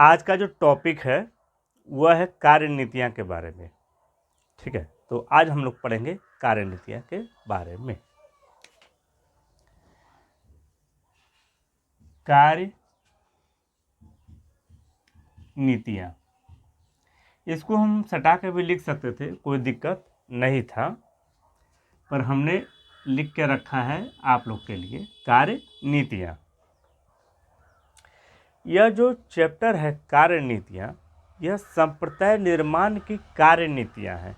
आज का जो टॉपिक है वह है कार्यनीतियाँ के बारे में। ठीक है, तो आज हम लोग पढ़ेंगे कार्यनीतियाँ के बारे में। कार्यनीतियाँ, इसको हम सटा के भी लिख सकते थे, कोई दिक्कत नहीं था, पर हमने लिख के रखा है आप लोग के लिए कार्यनीतियाँ। यह जो चैप्टर है कार्यनीतियाँ, यह संप्रदाय निर्माण की कार्यनीतियाँ हैं।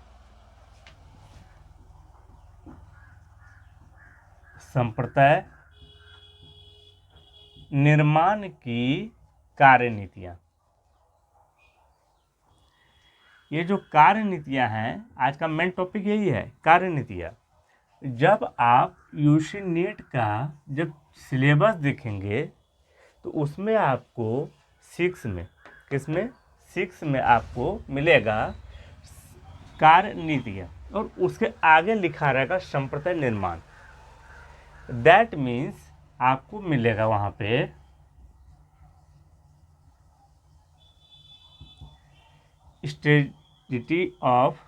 संप्रदाय निर्माण की कार्यनीतियाँ, ये जो कार्यनीतियाँ हैं, आज का मेन टॉपिक यही है, कार्यनीतियाँ। जब आप यूजी नेट का जब सिलेबस देखेंगे तो उसमें आपको 6 में, किसमें 6 में आपको मिलेगा कार्यनीतियाँ, और उसके आगे लिखा रहेगा संप्रदाय निर्माण। दैट मीन्स आपको मिलेगा वहाँ पे strategy of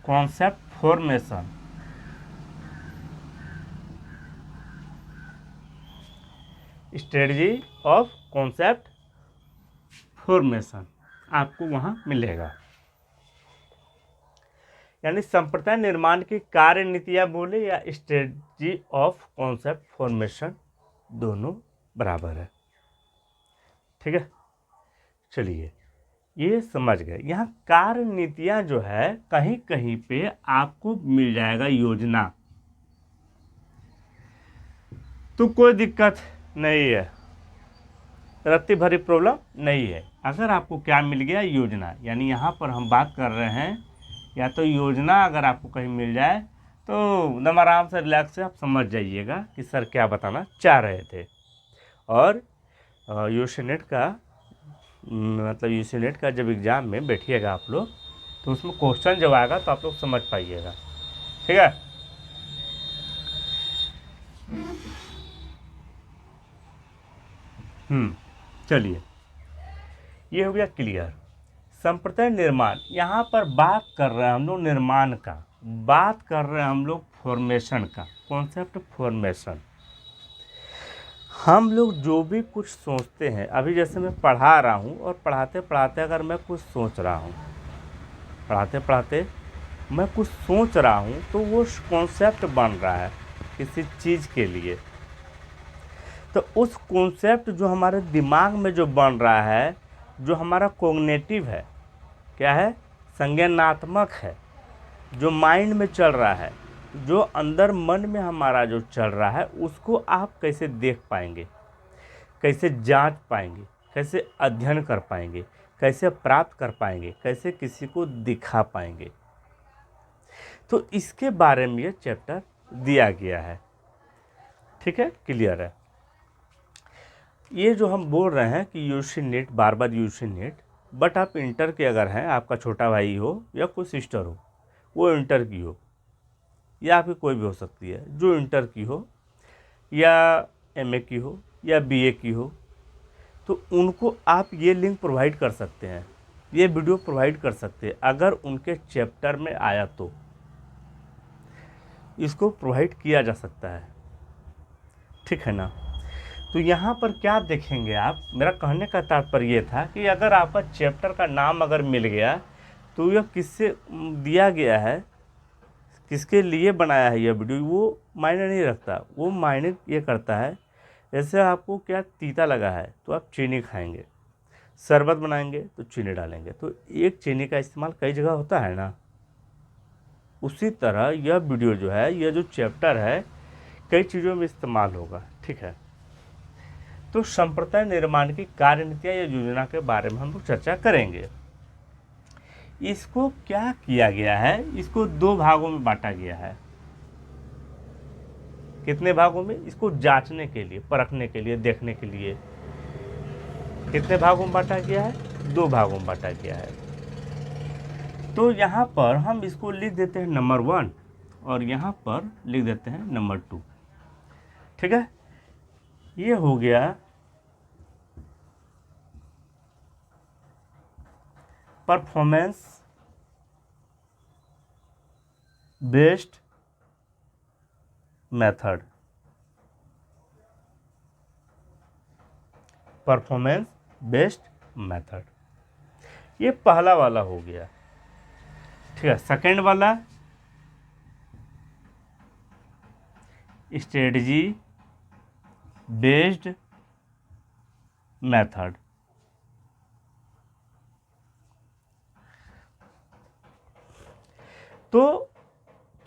concept formation, strategy of concept formation आपको वहाँ मिलेगा। यानी संप्रदाय निर्माण की कार्यनीतियाँ बोले या स्ट्रेटजी ऑफ कॉन्सेप्ट फॉर्मेशन, दोनों बराबर है। ठीक है, चलिए ये समझ गए। यहाँ कार्यनीतियाँ जो है कहीं कहीं पे आपको मिल जाएगा योजना, तो कोई दिक्कत नहीं है, रत्ती भरी प्रॉब्लम नहीं है। अगर आपको क्या मिल गया, योजना, यानी यहाँ पर हम बात कर रहे हैं या तो योजना अगर आपको कहीं मिल जाए तो एकदम आराम से रिलैक्स से आप समझ जाइएगा कि सर क्या बताना चाह रहे थे। और यूजी नेट का मतलब यूजी नेट का जब एग्ज़ाम में बैठिएगा आप लोग तो उसमें क्वेश्चन जब आएगा तो आप लोग समझ पाइएगा। ठीक है, चलिए ये हो गया क्लियर। संप्रदाय निर्माण, यहाँ पर बात कर रहे हैं हम लोग निर्माण का, बात कर रहे हैं हम लोग फॉर्मेशन का, कॉन्सेप्ट फॉर्मेशन। हम लोग जो भी कुछ सोचते हैं, अभी जैसे मैं पढ़ा रहा हूँ और पढ़ाते पढ़ाते अगर मैं कुछ सोच रहा हूँ, पढ़ाते पढ़ाते मैं कुछ सोच रहा हूँ तो वो कॉन्सेप्ट बन रहा है किसी चीज़ के लिए। तो उस कॉन्सेप्ट जो हमारे दिमाग में जो बन रहा है, जो हमारा कॉग्निटिव है, क्या है, संज्ञानात्मक है, जो माइंड में चल रहा है, जो अंदर मन में हमारा जो चल रहा है, उसको आप कैसे देख पाएंगे, कैसे जांच पाएंगे, कैसे अध्ययन कर पाएंगे, कैसे प्राप्त कर पाएंगे, कैसे किसी को दिखा पाएंगे। तो इसके बारे में ये चैप्टर दिया गया है। ठीक है, क्लियर है। ये जो हम बोल रहे हैं कि यूजी नेट, बार बार यूजी नेट, बट आप इंटर के अगर हैं, आपका छोटा भाई हो या कोई सिस्टर हो, वो इंटर की हो या आपकी कोई भी हो सकती है, जो इंटर की हो या एमए की हो या बीए की हो, तो उनको आप ये लिंक प्रोवाइड कर सकते हैं, ये वीडियो प्रोवाइड कर सकते हैं। अगर उनके चैप्टर में आया तो इसको प्रोवाइड किया जा सकता है। ठीक है ना। तो यहाँ पर क्या देखेंगे आप, मेरा कहने का तात्पर्य ये था कि अगर आपका चैप्टर का नाम अगर मिल गया तो यह किससे दिया गया है, किसके लिए बनाया है यह वीडियो, वो मायने नहीं रखता। वो मायने ये करता है, जैसे आपको क्या तीता लगा है तो आप चीनी खाएंगे, शरबत बनाएंगे तो चीनी डालेंगे, तो एक चीनी का इस्तेमाल कई जगह होता है ना। उसी तरह यह वीडियो जो है, यह जो चैप्टर है, कई चीज़ों में इस्तेमाल होगा। ठीक है, तो संप्रदाय निर्माण की कार्यनीतियाँ या योजना के बारे में हम लोग चर्चा करेंगे। इसको क्या किया गया है, इसको 2 भागों में बांटा गया है। कितने भागों में, इसको जांचने के लिए, परखने के लिए, देखने के लिए कितने भागों में बांटा गया है, 2 भागों में बांटा गया है। तो यहाँ पर हम इसको लिख देते हैं नंबर 1 और यहाँ पर लिख देते हैं नंबर 2। ठीक है, ये हो गया performance based method. Performance based method, ये पहला वाला हो गया। ठीक है, सेकंड वाला स्ट्रेटजी बेस्ड मेथड। तो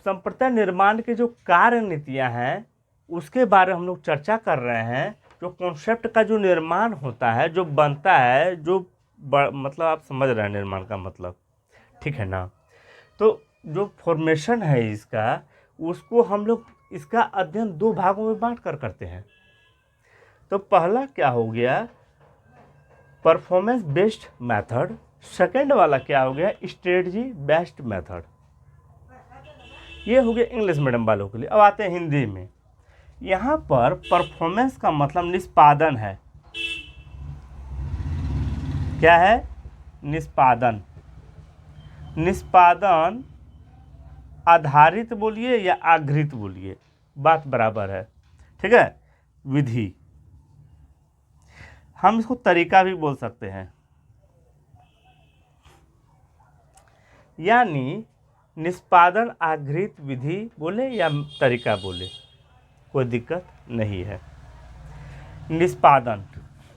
संप्रदाय निर्माण के जो कार्य नीतियाँ हैं उसके बारे में हम लोग चर्चा कर रहे हैं। जो कॉन्सेप्ट का जो निर्माण होता है, जो बनता है, जो मतलब आप समझ रहे हैं निर्माण का मतलब, ठीक है ना। तो जो फॉर्मेशन है इसका, उसको हम लोग इसका अध्ययन दो भागों में बांट कर करते हैं। तो पहला क्या हो गया, परफॉर्मेंस बेस्ड मेथड। सेकंड वाला क्या हो गया, स्ट्रेटजी बेस्ड मेथड। ये हो गया इंग्लिश मीडियम वालों के लिए। अब आते हैं हिंदी में। यहाँ पर परफॉर्मेंस का मतलब निष्पादन है। क्या है, निष्पादन। निष्पादन आधारित बोलिए या आगृहित बोलिए, बात बराबर है। ठीक है, विधि, हम इसको तरीका भी बोल सकते हैं। यानी निष्पादन आगृहित विधि बोले या तरीका बोले, कोई दिक्कत नहीं है। निष्पादन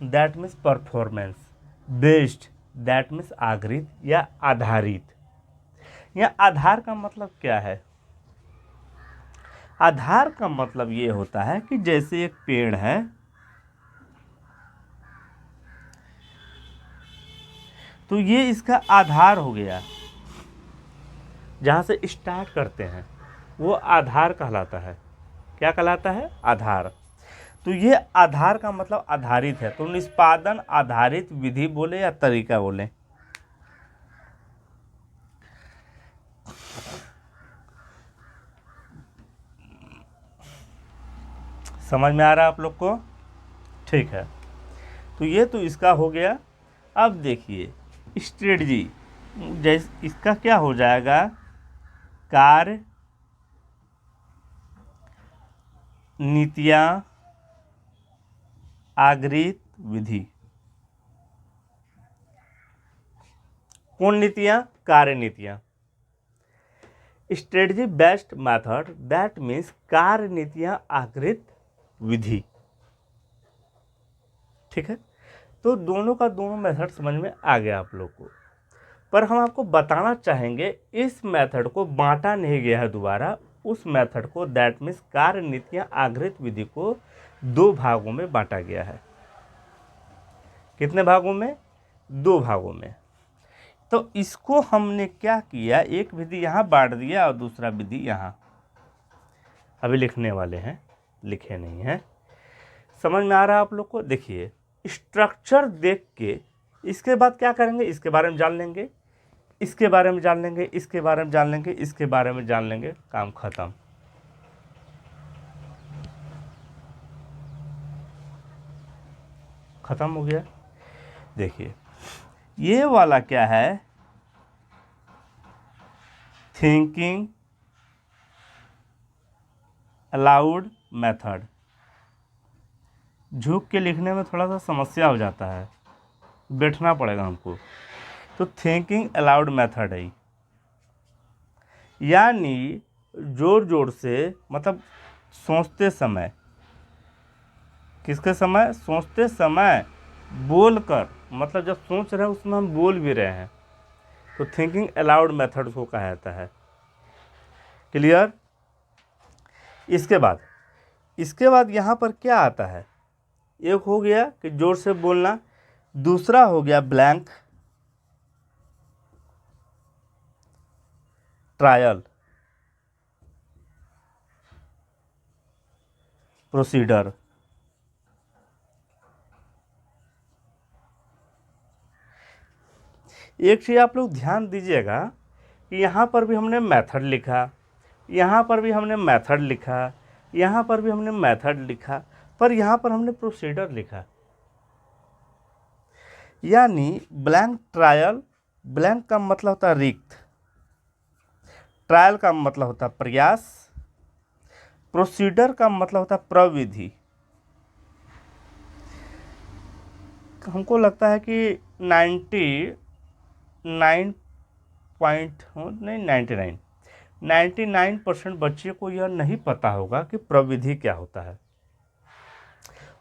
that means performance, based that means आगृहित या आधारित। यहाँ आधार का मतलब क्या है, आधार का मतलब ये होता है कि जैसे एक पेड़ है, तो ये इसका आधार हो गया, जहाँ से स्टार्ट करते हैं वो आधार कहलाता है। क्या कहलाता है, आधार। तो ये आधार का मतलब आधारित है। तो निष्पादन आधारित विधि बोले या तरीका बोले, समझ में आ रहा है आप लोग को? ठीक है, तो ये तो इसका हो गया। अब देखिए स्ट्रेटजी, जैसे इसका क्या हो जाएगा, कार्य नीतियाँ आगृहित विधि। कौन नीतियाँ, कार्य नीतियाँ। Strategy based method that means कार्य नीतियाँ आगृहित विधि। ठीक है, तो दोनों का दोनों मेथड समझ में आ गया आप लोग को। पर हम आपको बताना चाहेंगे इस मेथड को बांटा नहीं गया है दोबारा। उस मेथड को दैट मीन्स कार्य नीतियाँ आगृहित विधि को दो भागों में बांटा गया है। कितने भागों में, दो भागों में। तो इसको हमने क्या किया, एक विधि यहाँ बांट दिया और दूसरा विधि यहाँ। अभी लिखने वाले हैं, लिखे नहीं हैं। समझ में आ रहा है आप लोग को? देखिए स्ट्रक्चर देख के इसके बाद क्या करेंगे, इसके बारे में जान लेंगे, इसके बारे में जान लेंगे, इसके बारे में जान लेंगे, इसके बारे में जान लेंगे, काम खत्म। खत्म हो गया। देखिए ये वाला क्या है, थिंकिंग अलाउड मेथड। झुक के लिखने में थोड़ा सा समस्या हो जाता है, बैठना पड़ेगा हमको। तो थिंकिंग अलाउड मेथड है, यानी जोर जोर से, मतलब सोचते समय, किसके समय, सोचते समय बोलकर, मतलब जब सोच रहे हैं उसमें हम बोल भी रहे हैं, तो थिंकिंग अलाउड मेथड को कहा जाता है। क्लियर? इसके बाद यहाँ पर क्या आता है, एक हो गया कि जोर से बोलना, दूसरा हो गया ब्लैंक ट्रायल प्रोसीडर। एक चीज़ आप लोग ध्यान दीजिएगा कि यहाँ पर भी हमने मेथड लिखा, यहाँ पर भी हमने मेथड लिखा, यहाँ पर भी हमने मेथड लिखा, पर यहाँ पर हमने प्रोसीडर लिखा। यानी ब्लैंक ट्रायल, ब्लैंक का मतलब होता है रिक्त, ट्रायल का मतलब होता है प्रयास, प्रोसीडर का मतलब होता है प्रविधि। हमको लगता है कि 99% बच्चे को यह नहीं पता होगा कि प्रविधि क्या होता है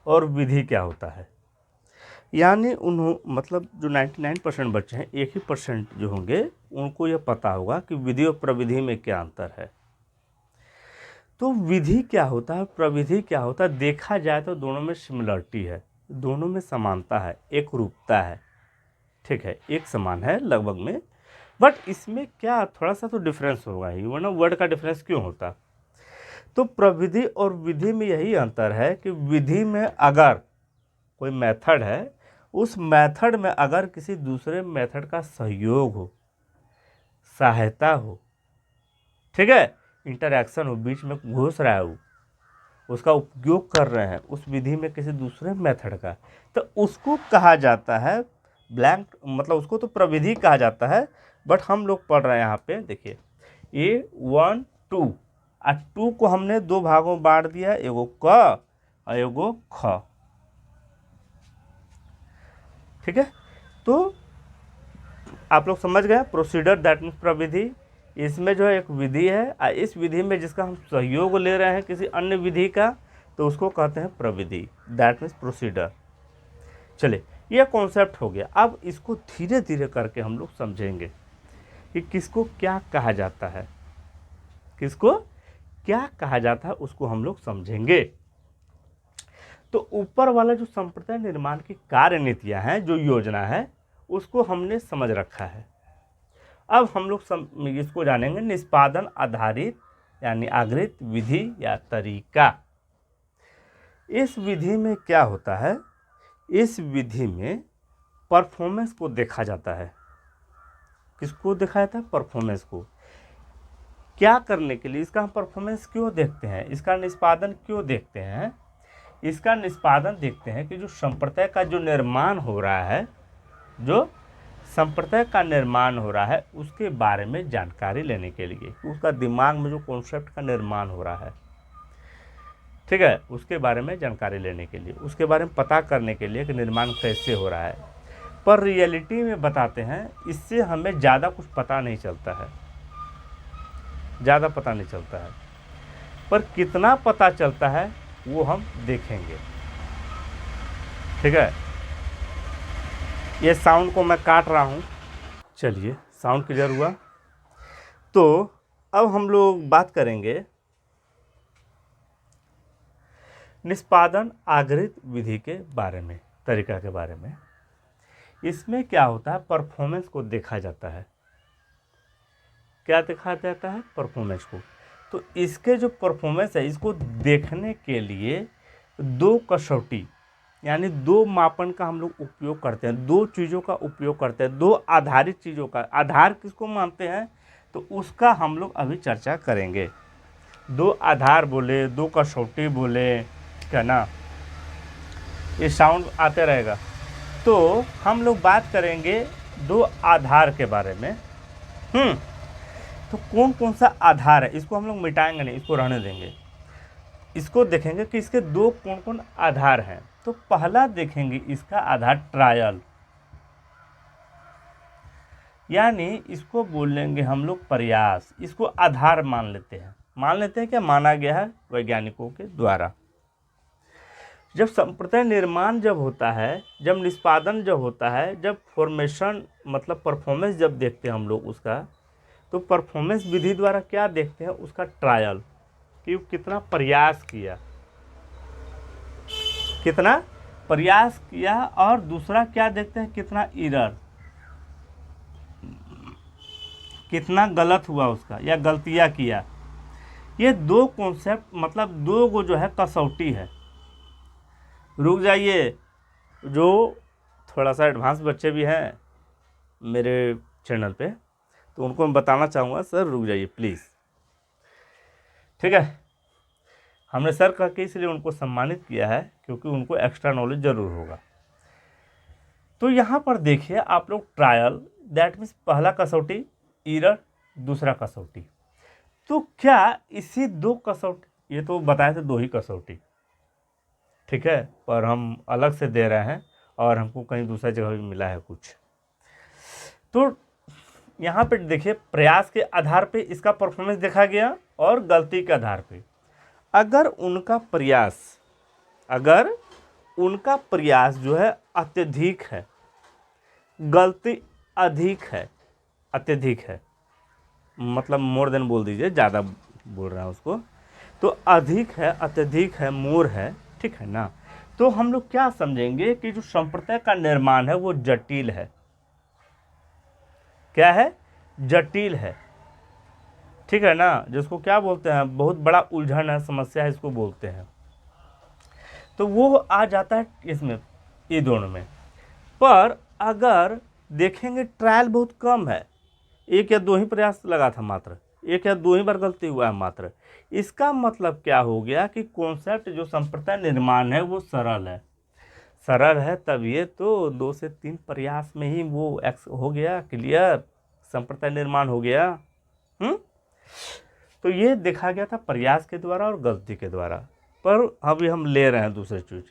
और विधि क्या होता है। यानी मतलब जो 99% बच्चे हैं, 1% जो होंगे उनको यह पता होगा कि विधि और प्रविधि में क्या अंतर है। तो विधि क्या होता है, प्रविधि क्या होता है, देखा जाए तो दोनों में सिमिलरिटी है, दोनों में समानता है, एक रूपता है, ठीक है, एक समान है लगभग में। बट इसमें क्या थोड़ा सा तो डिफरेंस होगा ही, वरना वर्ड का डिफरेंस क्यों होता। तो प्रविधि और विधि में यही अंतर है कि विधि में अगर कोई मेथड है, उस मेथड में अगर किसी दूसरे मेथड का सहयोग हो, सहायता हो, ठीक है, इंटरैक्शन हो, बीच में घुस रहा है, उसका उपयोग कर रहे हैं उस विधि में किसी दूसरे मेथड का, तो उसको कहा जाता है ब्लैंक, मतलब उसको तो प्रविधि कहा जाता है। बट हम लोग पढ़ रहे हैं यहाँ पे, देखिए A1 2 और 2 को हमने दो भागों में बांट दिया, एगो क और एगो ख, ठीक है। तो आप लोग समझ गए, प्रोसीडर दैट मीन्स प्रविधि, इसमें जो है एक विधि है और इस विधि में जिसका हम सहयोग ले रहे हैं किसी अन्य विधि का, तो उसको कहते हैं प्रविधि, दैट मीन्स प्रोसीडर। चलिए, यह कॉन्सेप्ट हो गया। अब इसको धीरे धीरे करके हम लोग समझेंगे कि किसको क्या कहा जाता है, किसको क्या कहा जाता है, उसको हम लोग समझेंगे। तो ऊपर वाला जो संप्रदाय निर्माण की कार्य नीतियाँ हैं, जो योजना है, उसको हमने समझ रखा है। अब हम लोग इसको जानेंगे निष्पादन आधारित यानी आग्रहित विधि या तरीका। इस विधि में क्या होता है, इस विधि में परफॉर्मेंस को देखा जाता है। किसको देखा जाता है, परफॉर्मेंस को। क्या करने के लिए, इसका हम परफॉर्मेंस क्यों देखते हैं, इसका निष्पादन क्यों देखते हैं, इसका निष्पादन देखते हैं कि जो संप्रदाय का जो निर्माण हो रहा है, जो संप्रदाय का निर्माण हो रहा है उसके बारे में जानकारी लेने के लिए, उसका दिमाग में जो कॉन्सेप्ट का निर्माण हो रहा है, ठीक है, उसके बारे में जानकारी लेने के लिए, उसके बारे में पता करने के लिए कि निर्माण कैसे हो रहा है। पर रियलिटी में बताते हैं, इससे हमें ज़्यादा कुछ पता नहीं चलता है, ज़्यादा पता नहीं चलता है, पर कितना पता चलता है वो हम देखेंगे, ठीक है। ये साउंड को मैं काट रहा हूँ, चलिए साउंड क्लियर हुआ। तो अब हम लोग बात करेंगे निष्पादन आग्रहित विधि के बारे में, तरीका के बारे में। इसमें क्या होता है, परफॉर्मेंस को देखा जाता है। क्या देखा जाता है, परफॉर्मेंस को। तो इसके जो परफॉर्मेंस है, इसको देखने के लिए दो कसौटी यानी दो मापन का हम लोग उपयोग करते हैं, दो चीज़ों का उपयोग करते हैं, दो आधारित चीज़ों का। आधार किसको मानते हैं, तो उसका हम लोग अभी चर्चा करेंगे। दो आधार बोले, दो कसौटी बोले, क्या ना, ये साउंड आते रहेगा। तो हम लोग बात करेंगे दो आधार के बारे में। तो कौन कौन सा आधार है, इसको हम लोग मिटाएंगे नहीं, इसको रहने देंगे। इसको देखेंगे कि इसके दो कौन कौन आधार हैं। तो पहला देखेंगे इसका आधार ट्रायल, यानी इसको बोलेंगे हम लोग प्रयास, इसको आधार मान लेते हैं क्या माना गया है वैज्ञानिकों के द्वारा। जब संप्रदाय निर्माण जब होता है, जब निष्पादन जब होता है, जब फॉर्मेशन मतलब परफॉर्मेंस जब देखते हैं हम लोग उसका, तो परफॉर्मेंस विधि द्वारा क्या देखते हैं, उसका ट्रायल, कि कितना प्रयास किया, कितना प्रयास किया। और दूसरा क्या देखते हैं, कितना एरर, कितना गलत हुआ उसका या गलतियां किया। ये दो कॉन्सेप्ट मतलब दो गो जो है कसौटी है। रुक जाइए, जो थोड़ा सा एडवांस बच्चे भी हैं मेरे चैनल पे, तो उनको मैं बताना चाहूँगा, सर रुक जाइए प्लीज़, ठीक है। हमने सर कह के इसलिए उनको सम्मानित किया है क्योंकि उनको एक्स्ट्रा नॉलेज ज़रूर होगा। तो यहाँ पर देखिए आप लोग ट्रायल, दैट मीन्स पहला कसौटी, ईरर दूसरा कसौटी। तो क्या इसी दो कसौटी, ये तो बताए थे दो ही कसौटी, ठीक है, पर हम अलग से दे रहे हैं और हमको कहीं दूसरा जगह भी मिला है कुछ। तो यहाँ पे देखिए प्रयास के आधार पे इसका परफॉर्मेंस देखा गया और गलती के आधार पे। अगर उनका प्रयास जो है अत्यधिक है, गलती अधिक है, अत्यधिक है मतलब मोर देन बोल दीजिए, ज़्यादा बोल रहा है उसको, तो अधिक है, अत्यधिक है, मोर है, ठीक है ना। तो हम लोग क्या समझेंगे कि जो संप्रदाय का निर्माण है वो जटिल है। क्या है? जटिल है, ठीक है ना, जिसको क्या बोलते हैं, बहुत बड़ा उलझन है, समस्या है, इसको बोलते हैं। तो वो आ जाता है इसमें, ये दोनों में। पर अगर देखेंगे ट्रायल बहुत कम है, एक या दो ही प्रयास लगा था मात्र, एक या दो ही बार गलती हुआ है मात्र। इसका मतलब क्या हो गया कि कॉन्सेप्ट जो संप्रदाय निर्माण है वो सरल है। सरल है तब ये तो 2 से 3 प्रयास में ही वो एक्स हो गया, क्लियर, संप्रदाय निर्माण हो गया। तो ये देखा गया था प्रयास के द्वारा और गलती के द्वारा, पर अभी हम ले रहे हैं दूसरी चीज।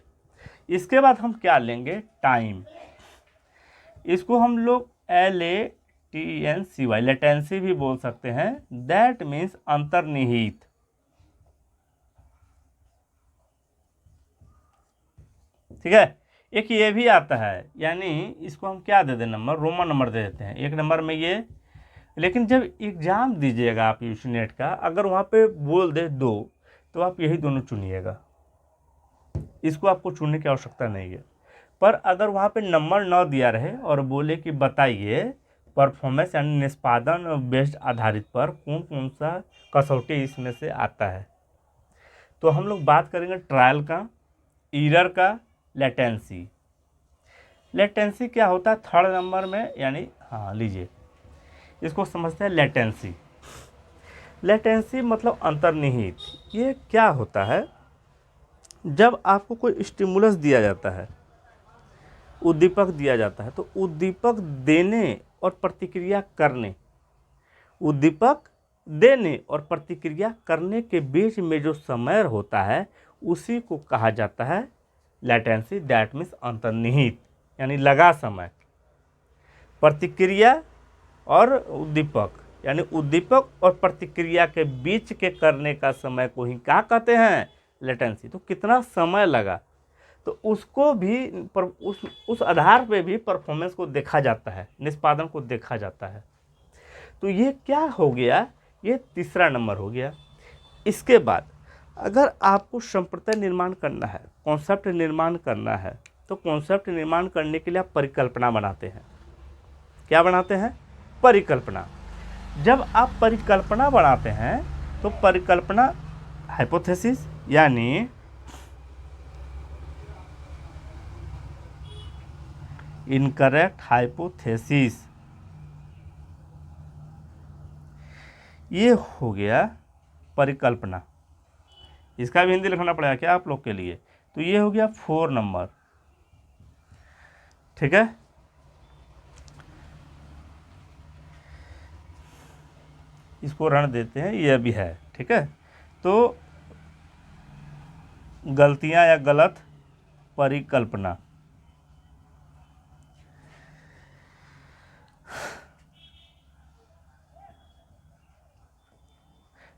इसके बाद हम क्या लेंगे? टाइम। इसको हम लोग LATENCY लेटेंसी भी बोल सकते हैं, दैट मीन्स अंतर्निहित। ठीक है, एक ये भी आता है, यानी इसको हम क्या दे दें नंबर, रोमन नंबर दे देते हैं 1 नंबर में ये। लेकिन जब एग्जाम दीजिएगा आप यूसीनेट का, अगर वहाँ पे बोल दे 2 तो आप यही दोनों चुनिएगा, इसको आपको चुनने की आवश्यकता नहीं है। पर अगर वहाँ पे नंबर न दिया रहे और बोले कि बताइए परफॉर्मेंस यानी निष्पादन बेस्ड आधारित पर कौन कौन सा कसौटी इसमें से आता है, तो हम लोग बात करेंगे ट्रायल का, ईरर का, लेटेंसी। लेटेंसी क्या होता है 3rd नंबर में, यानी हाँ लीजिए इसको समझते हैं लेटेंसी। लेटेंसी मतलब अंतर्निहित। ये क्या होता है? जब आपको कोई स्टिमुलस दिया जाता है, उद्दीपक दिया जाता है, तो उद्दीपक देने और प्रतिक्रिया करने, उद्दीपक देने और प्रतिक्रिया करने के बीच में जो समय होता है उसी को कहा जाता है लेटेंसी, दैट मीन्स अंतर्निहित, यानी लगा समय। प्रतिक्रिया और उद्दीपक, यानी उद्दीपक और प्रतिक्रिया के बीच के करने का समय को ही क्या कहते हैं? लेटेंसी। तो कितना समय लगा, तो उसको भी उस आधार पे भी परफॉर्मेंस को देखा जाता है, निष्पादन को देखा जाता है। तो ये क्या हो गया? ये 3रा नंबर हो गया। इसके बाद अगर आपको संप्रदाय निर्माण करना है, कॉन्सेप्ट निर्माण करना है, तो कॉन्सेप्ट निर्माण करने के लिए आप परिकल्पना बनाते हैं। क्या बनाते हैं? परिकल्पना। जब आप परिकल्पना बनाते हैं तो परिकल्पना हाइपोथेसिस यानी इनकरेक्ट हाइपोथेसिस, ये हो गया परिकल्पना। इसका भी हिंदी लिखना पड़ेगा क्या आप लोग के लिए? तो ये हो गया 4 नंबर, ठीक है। इसको रण देते हैं, ये भी है, ठीक है। तो गलतियां या गलत परिकल्पना,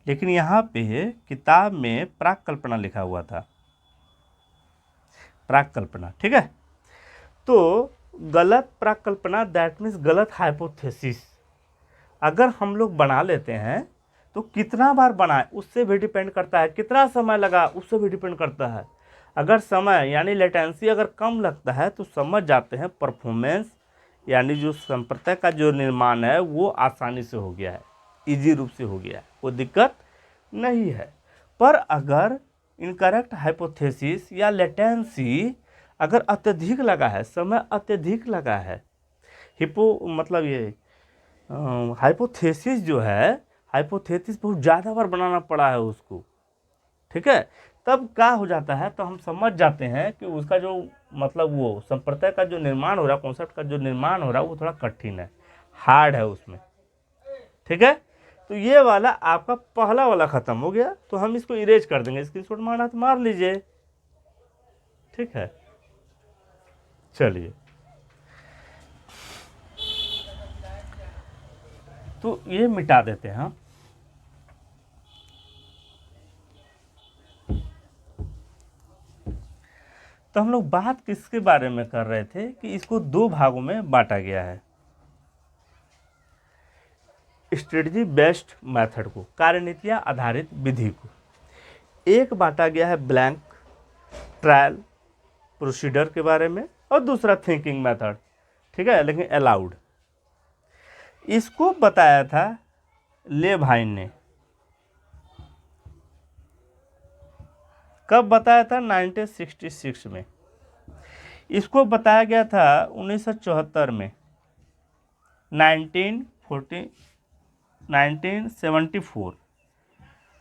लेकिन यहाँ पे किताब में प्राक कल्पना लिखा हुआ था, प्राक कल्पना, ठीक है। तो गलत प्राक कल्पना दैट मीन्स गलत हाइपोथेसिस अगर हम लोग बना लेते हैं तो कितना बार बनाए उससे भी डिपेंड करता है, कितना समय लगा उससे भी डिपेंड करता है। अगर समय यानी लेटेंसी अगर कम लगता है तो समझ जाते हैं परफॉर्मेंस यानी जो संप्रदाय का जो निर्माण है वो आसानी से हो गया है, इजी रूप से हो गया है, कोई दिक्कत नहीं है। पर अगर इनकरेक्ट हाइपोथेसिस या लेटेंसी अगर अत्यधिक लगा है, समय अत्यधिक लगा है, मतलब ये हाइपोथेसिस जो है, हाइपोथेसिस बहुत ज़्यादा बार बनाना पड़ा है उसको, ठीक है, तब क्या हो जाता है, तो हम समझ जाते हैं कि उसका जो मतलब वो संप्रदाय का जो निर्माण हो रहा है, कॉन्सेप्ट का जो निर्माण हो रहा है, वो थोड़ा कठिन है, हार्ड है उसमें। ठीक है, तो ये वाला आपका पहला वाला खत्म हो गया, तो हम इसको इरेज कर देंगे। स्क्रीनशॉट मारना तो मार लीजिए। ठीक है, चलिए, तो ये मिटा देते हैं हम। तो हम लोग बात किसके बारे में कर रहे थे कि इसको दो भागों में बांटा गया है, स्ट्रेटजी बेस्ड मेथड को, कार्यनीतियां आधारित विधि को। एक बांटा गया है ब्लैंक ट्रायल प्रोसीडर के बारे में, और दूसरा थिंकिंग मेथड। ठीक है, लेकिन अलाउड, इसको बताया था लेवाइन ने। कब बताया था? 1966 में। इसको बताया गया था 1974 में, 1974,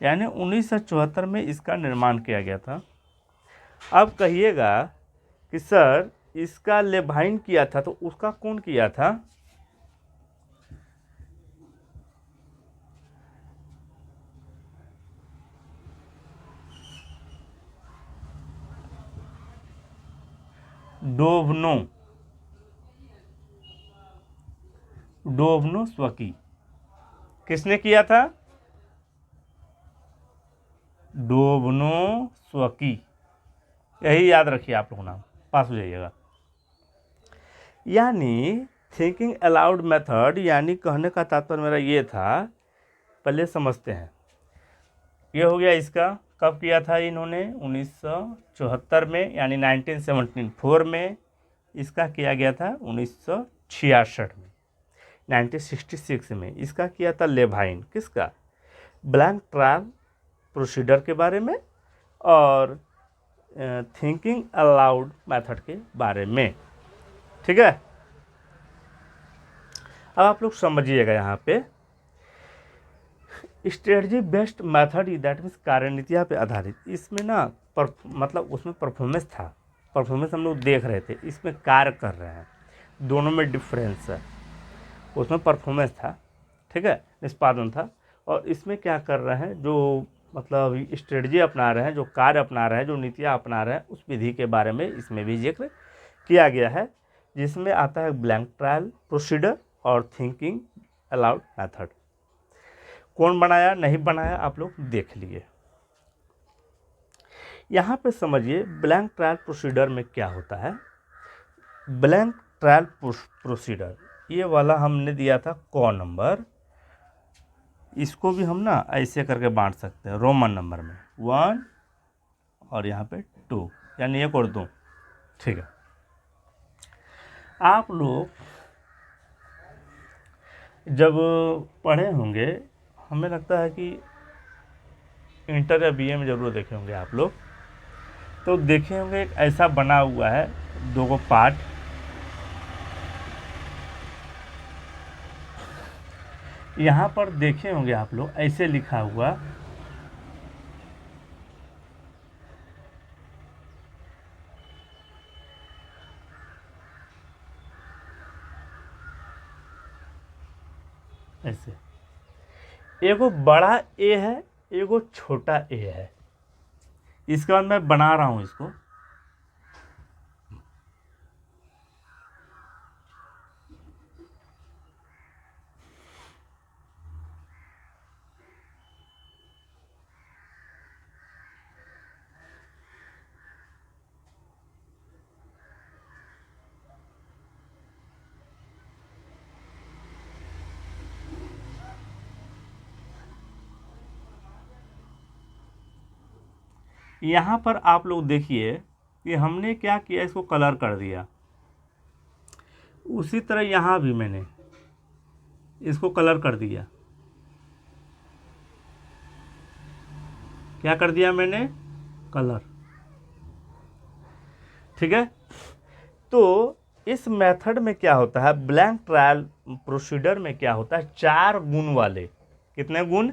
यानी 1974 में इसका निर्माण किया गया था। अब कहिएगा कि सर इसका लेवाइन किया था, तो उसका कौन किया था? डोब्नोस्वकी। किसने किया था? डोब्नोस्वकी। यही याद रखिए आप लोग, नाम पास हो जाइएगा। यानी थिंकिंग अलाउड मेथड, यानी कहने का तात्पर्य मेरा ये था, पहले समझते हैं। ये हो गया इसका, कब किया था इन्होंने? 1974 में, यानी 1974 में। इसका किया गया था 1966 में। 1966 में इसका किया था लेवाइन। किसका? ब्लैंक ट्रायल प्रोसीडर के बारे में और थिंकिंग अलाउड मेथड के बारे में। ठीक है, अब आप लोग समझिएगा यहाँ पे, strategy based method, that means कार्यनीतियाँ पे आधारित। इसमें ना मतलब उसमें परफॉर्मेंस था, परफॉर्मेंस हम लोग देख रहे थे, इसमें कार्य कर रहे हैं, दोनों में डिफरेंस है। उसमें परफॉर्मेंस था, ठीक है, निष्पादन था, और इसमें क्या कर रहे हैं, जो मतलब स्ट्रेटजी अपना रहे हैं, जो कार्य अपना रहे हैं, जो नीतियाँ अपना रहे हैं, उस विधि के बारे में इसमें भी जिक्र किया गया है, जिसमें आता है ब्लैंक ट्रायल प्रोसीडर और थिंकिंग अलाउड मेथड। कौन बनाया नहीं बनाया आप लोग देख लिए। यहाँ पे समझिए ब्लैंक ट्रायल प्रोसीडर में क्या होता है। ब्लैंक ट्रायल प्रोसीडर, ये वाला हमने दिया था क नंबर, इसको भी हम ना ऐसे करके बांट सकते हैं रोमन नंबर में, 1 और यहाँ पे 2, यानी 1 और 2। ठीक है, आप लोग जब पढ़े होंगे, हमें लगता है कि इंटर या बीए में जरूर देखे होंगे आप लोग, तो देखे होंगे एक ऐसा बना हुआ है, 2 पार्ट। यहाँ पर देखे होंगे आप लोग ऐसे लिखा हुआ, ऐसे एगो बड़ा ए है, एगो छोटा ए है। इसके बाद मैं बना रहा हूँ इसको, यहाँ पर आप लोग देखिए कि हमने क्या किया, इसको कलर कर दिया। उसी तरह यहाँ भी मैंने इसको कलर कर दिया। क्या कर दिया मैंने? कलर। ठीक है, तो इस मेथड में क्या होता है, ब्लैंक ट्रायल प्रोसीडर में क्या होता है, 4 गुण वाले, कितने गुण?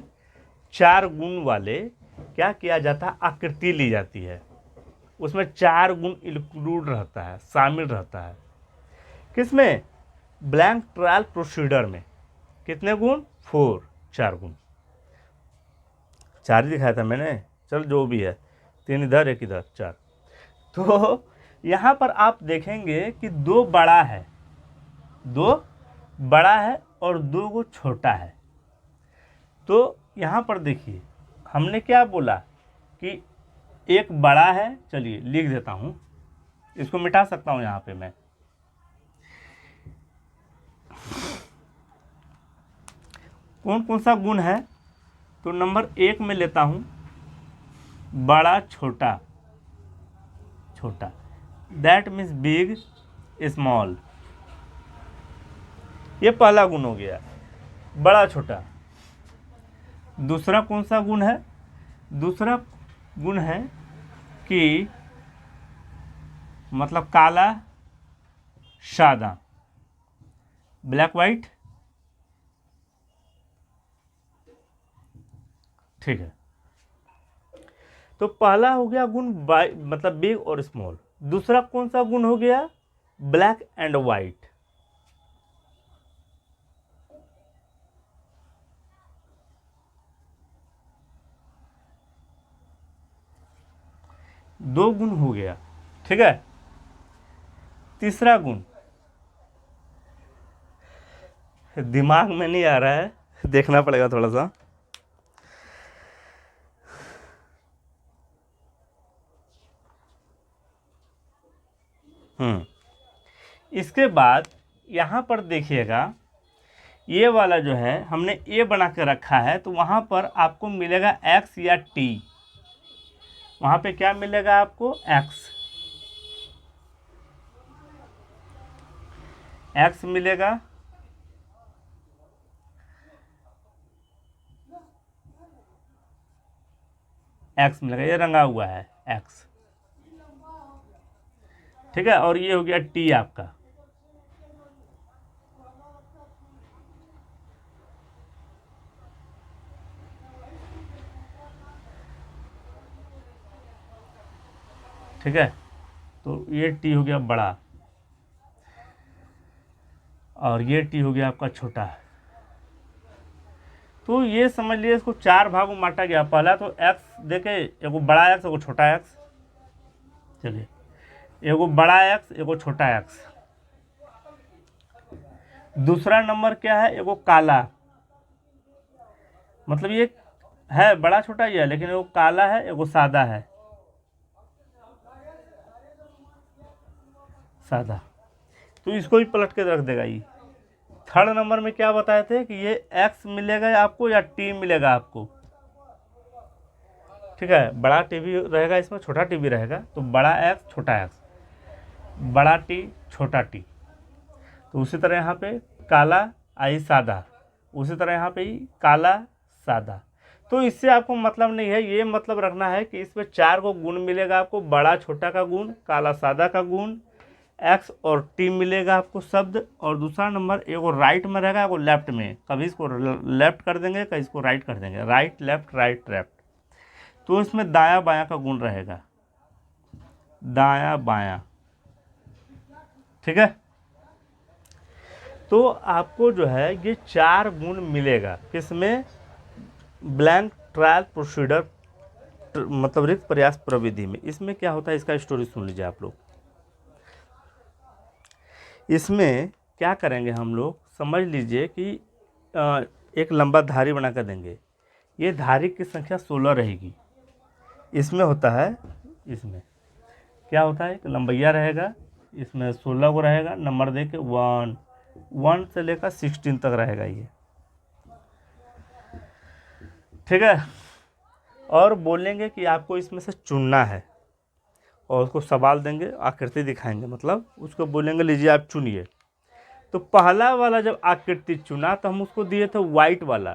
4 गुण वाले क्या किया जाता है, आकृति ली जाती है, उसमें 4 गुण इंक्लूड रहता है, शामिल रहता है। किसमें? ब्लैंक ट्रायल प्रोसीडर में। कितने गुण? 4 गुण। 4 ही दिखाया था मैंने, चल जो भी है, 3 इधर 1 इधर, 4। तो यहाँ पर आप देखेंगे कि 2 बड़ा है, 2 बड़ा है और 2 को छोटा है। तो यहाँ पर देखिए हमने क्या बोला कि एक बड़ा है, चलिए लिख देता हूँ, इसको मिटा सकता हूँ यहाँ पे मैं। कौन कौन सा गुण है? तो नंबर 1 में लेता हूँ बड़ा छोटा, छोटा, दैट मीन्स बिग स्मॉल, ये पहला गुण हो गया, बड़ा छोटा। दूसरा कौन सा गुण है? दूसरा गुण है कि मतलब काला सादा, ब्लैक वाइट, ठीक है। तो पहला हो गया गुण मतलब बिग और स्मॉल। दूसरा कौन सा गुण हो गया? Black and white. दो गुण हो गया, ठीक है। तीसरा गुण दिमाग में नहीं आ रहा है, देखना पड़ेगा थोड़ा सा। इसके बाद यहाँ पर देखिएगा, ये वाला जो है हमने ए बना के रखा है, तो वहाँ पर आपको मिलेगा एक्स या टी। वहाँ पे क्या मिलेगा आपको? एक्स, एक्स मिलेगा, एक्स मिलेगा, ये रंगा हुआ है एक्स, ठीक है। और ये हो गया टी आपका, ठीक है। तो ये टी हो गया बड़ा और ये टी हो गया आपका छोटा। तो ये समझ लिए इसको 4 भागों में बांटा गया। पहला तो एक्स देखे, एगो बड़ा एक्स एगो छोटा एक्स, चलिए एगो बड़ा एक्स एगो छोटा एक्स। दूसरा नंबर क्या है? एगो काला, मतलब ये है बड़ा छोटा ही है, लेकिन एगो काला है एगो सादा है, सादा, तो इसको भी पलट के रख देगा। ये थर्ड नंबर में क्या बताए थे कि ये एक्स मिलेगा आपको या टी मिलेगा आपको, ठीक है। बड़ा टी भी रहेगा इसमें, छोटा टी भी रहेगा, तो बड़ा एक्स छोटा एक्स, बड़ा टी छोटा टी। तो उसी तरह यहाँ पे काला आई सादा, उसी तरह यहाँ पे ही काला सादा। तो इससे आपको मतलब नहीं है, ये मतलब रखना है कि इसमें 4 को गुण मिलेगा आपको, बड़ा छोटा का गुण, काला सादा का गुण, एक्स और टी मिलेगा आपको शब्द। और दूसरा नंबर एगो राइट में रहेगा एगो लेफ्ट में, कभी इसको लेफ्ट कर देंगे कभी इसको राइट कर देंगे, राइट लेफ्ट राइट लेफ्ट। तो इसमें दाया बायां का गुण रहेगा, दाया बायां, ठीक है। तो आपको जो है ये 4 गुण मिलेगा किसमें? ब्लैंक ट्रायल प्रोसीडर, मतलब रिक्त प्रयास प्रविधि में। इसमें क्या होता है, इसका स्टोरी सुन लीजिए आप लोग। इसमें क्या करेंगे हम लोग, समझ लीजिए कि एक लंबा धारी बना कर देंगे, ये धारी की संख्या 16 रहेगी। इसमें होता है, इसमें क्या होता है, एक लंबैया रहेगा, इसमें 16 को रहेगा, नंबर दे के 1 से लेकर 16 तक रहेगा ये, ठीक है। और बोलेंगे कि आपको इसमें से चुनना है, और उसको सवाल देंगे, आकृति दिखाएंगे, मतलब उसको बोलेंगे लीजिए आप चुनिए। तो पहला वाला जब आकृति चुना तो हम उसको दिए थे वाइट वाला,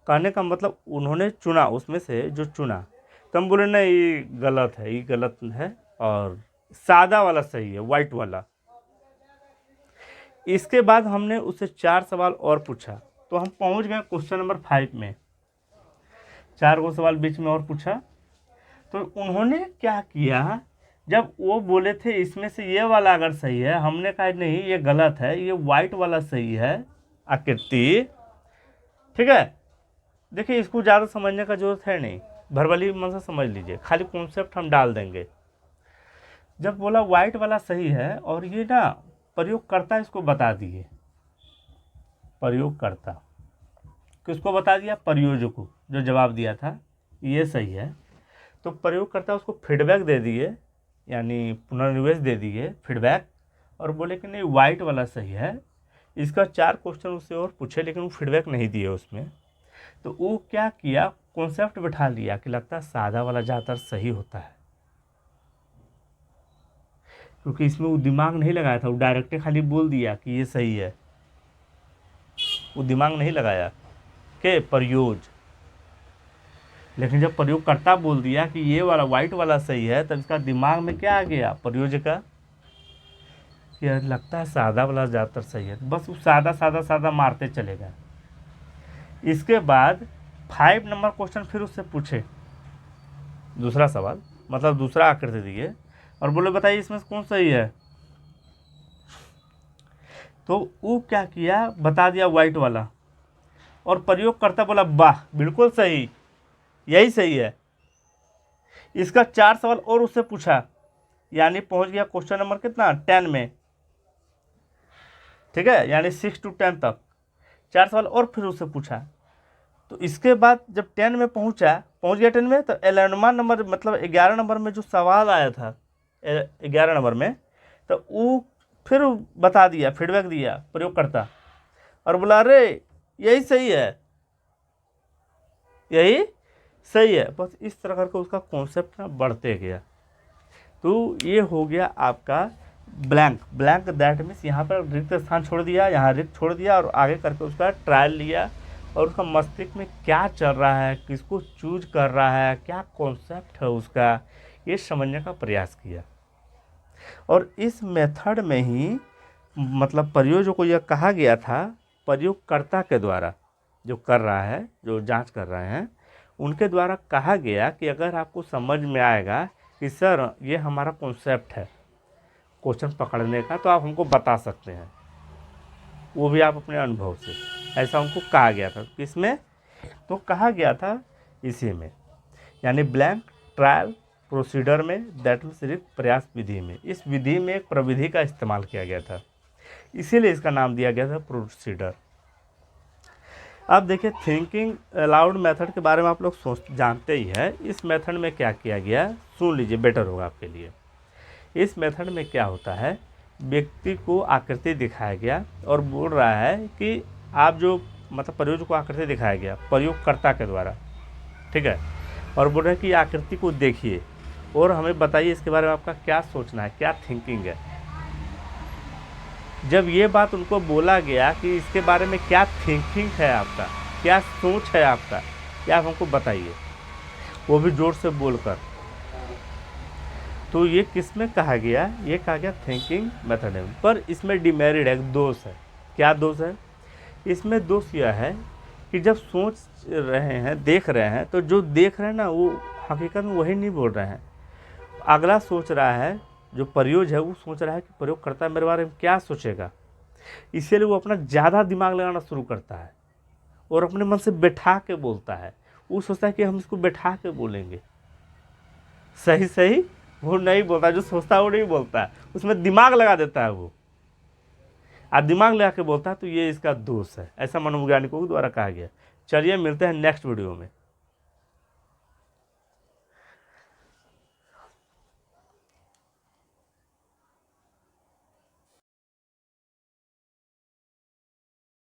कहने का मतलब उन्होंने चुना, उसमें से जो चुना तो हम बोले नहीं ये गलत है, ये गलत है, और सादा वाला सही है, वाइट वाला। इसके बाद हमने उससे 4 सवाल और पूछा, तो हम पहुंच गए क्वेश्चन नंबर 5 में। 4 गो सवाल बीच में और पूछा। तो उन्होंने क्या किया, जब वो बोले थे इसमें से ये वाला अगर सही है, हमने कहा नहीं ये गलत है, ये वाइट वाला सही है आकृति। ठीक है, देखिए इसको ज़्यादा समझने का जरूरत है नहीं, भरभली मन से समझ लीजिए, खाली कॉन्सेप्ट हम डाल देंगे। जब बोला वाइट वाला सही है और ये ना प्रयोगकर्ता इसको बता दिए, प्रयोगकर्ता किसको बता दिया, प्रयोजक को, जो जवाब दिया था ये सही है, तो प्रयोगकर्ता उसको फीडबैक दे दिए, यानी पुनर्निवेश दे दिए फीडबैक, और बोले कि नहीं वाइट वाला सही है। इसका 4 क्वेश्चन उससे और पूछे लेकिन वो फीडबैक नहीं दिए उसमें। तो वो क्या किया, कॉन्सेप्ट बिठा लिया कि लगता है सादा वाला ज़्यादातर सही होता है, क्योंकि इसमें वो दिमाग नहीं लगाया था, वो डायरेक्टली खाली बोल दिया कि ये सही है, वो दिमाग नहीं लगाया के प्रयोज। लेकिन जब प्रयोगकर्ता बोल दिया कि ये वाला वाइट वाला सही है, तब इसका दिमाग में क्या आ गया प्रयोज का, कि लगता है सादा वाला ज़्यादातर सही है, बस वो सादा सादा सादा मारते चलेगा। इसके बाद 5 नंबर क्वेश्चन फिर उससे पूछे, दूसरा सवाल, मतलब दूसरा आकृति दिए और बोले बताइए इसमें से कौन सही है। तो वो क्या किया, बता दिया वाइट वाला, और प्रयोगकर्ता बोला वाह बिल्कुल सही, यही सही है। इसका 4 सवाल और उससे पूछा, यानी पहुंच गया क्वेश्चन नंबर कितना 10 में। ठीक है, यानी 6 to 10 तक 4 सवाल और फिर उससे पूछा। तो इसके बाद जब 10 में पहुंच गया 10 में, तो 11वां नंबर मतलब 11 नंबर में जो सवाल आया था 11 नंबर में, तो वो फिर बता दिया, फीडबैक दिया प्रयोगकर्ता, और बोला अरे यही सही है, यही सही है। बस इस तरह करके उसका कॉन्सेप्ट ना बढ़ते गया। तो ये हो गया आपका ब्लैंक। ब्लैंक दैट मीन्स यहाँ पर रिक्त स्थान छोड़ दिया, यहाँ रिक्त छोड़ दिया, और आगे करके उसका ट्रायल लिया, और उसका मस्तिष्क में क्या चल रहा है, किसको चूज कर रहा है, क्या कॉन्सेप्ट है उसका, ये समझने का प्रयास किया। और इस मेथड में ही मतलब प्रयोजक को यह कहा गया था, प्रयोगकर्ता के द्वारा जो कर रहा है, जो जांच कर रहे हैं, उनके द्वारा कहा गया कि अगर आपको समझ में आएगा कि सर ये हमारा कॉन्सेप्ट है क्वेश्चन पकड़ने का, तो आप हमको बता सकते हैं, वो भी आप अपने अनुभव से, ऐसा उनको कहा गया था। किसमें, तो कहा गया था इसी में, यानी ब्लैंक ट्रायल प्रोसीडर में, दैट मीन्स रिक्त प्रयास विधि में। इस विधि में एक प्रविधि का इस्तेमाल किया गया था, इसीलिए इसका नाम दिया गया था प्रोसीडर। अब देखिए थिंकिंग अलाउड मेथड के बारे में आप लोग जानते ही है। इस मेथड में क्या किया गया, सुन लीजिए, बेटर होगा आपके लिए। इस मेथड में क्या होता है, व्यक्ति को आकृति दिखाया गया और बोल रहा है कि आप जो मतलब प्रयोजक को आकृति दिखाया गया प्रयोगकर्ता के द्वारा, ठीक है, और बोल रहे हैं कि आकृति को देखिए और हमें बताइए इसके बारे में आपका क्या सोचना है, क्या थिंकिंग है। जब ये बात उनको बोला गया कि इसके बारे में क्या थिंकिंग है आपका, क्या सोच है आपका, क्या आप हमको बताइए, वो भी जोर से बोलकर, तो ये किस में कहा गया, ये कहा गया थिंकिंग मेथड है। पर इसमें डिमेरिट है, दोष है। क्या दोष है, इसमें दोष यह है कि जब सोच रहे हैं, देख रहे हैं, तो जो देख रहे हैं ना वो हकीकत में वही नहीं बोल रहे हैं। अगला सोच रहा है, जो प्रयोज है वो सोच रहा है कि प्रयोगकर्ता मेरे बारे में क्या सोचेगा, इसीलिए वो अपना ज़्यादा दिमाग लगाना शुरू करता है और अपने मन से बैठा के बोलता है। वो सोचता है कि हम इसको बैठा के बोलेंगे, सही सही वो नहीं बोलता, जो सोचता है वो नहीं बोलता है, उसमें दिमाग लगा देता है वो, और दिमाग लगा के बोलता है। तो ये इसका दोष है, ऐसा मनोवैज्ञानिकों के द्वारा कहा गया। चलिए मिलते हैं नेक्स्ट वीडियो में।